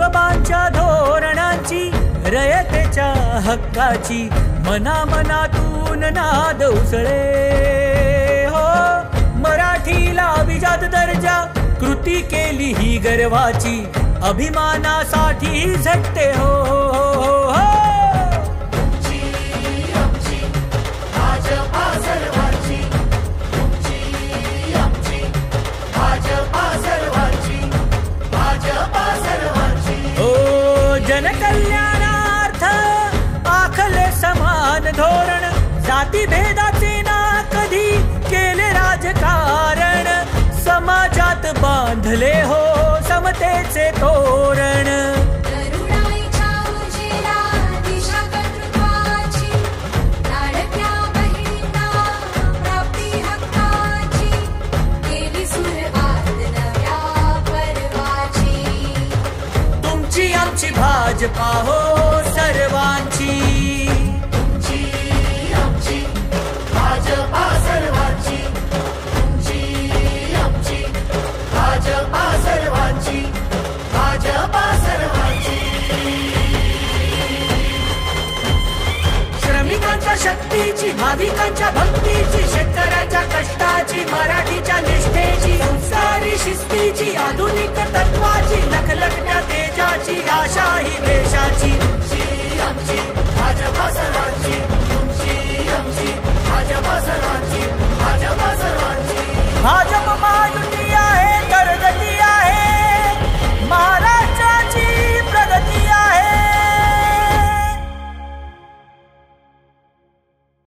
नियमांच्या धोरणांची रयतेच्या हक्काची मनामनातून नाद उसळे हो. मराठीला अभिजात दर्जा कृती केली ही गर्वाची अभिमानासाठी झटते हो, हो, हो. जनकल्याणार्थ आखले समान धोरण जाती भेदाचे ना कधी केले राजकारण समाजात बांधले हो समतेचे तोरण. आमची भाजपा हो सर्वांची, तुमची आमची भाजपा सर्वांची, तुमची आमची भाजपा सर्वांची, भाजपा सर्वांची. श्रमिकांच्या शक्तीची, भाविकांच्या भक्तीची, शेतकऱ्याच्या कष्टाची, मराठीच्या निष्ठेची, संस्कारी शिस्तीची, आधुनिक तत्व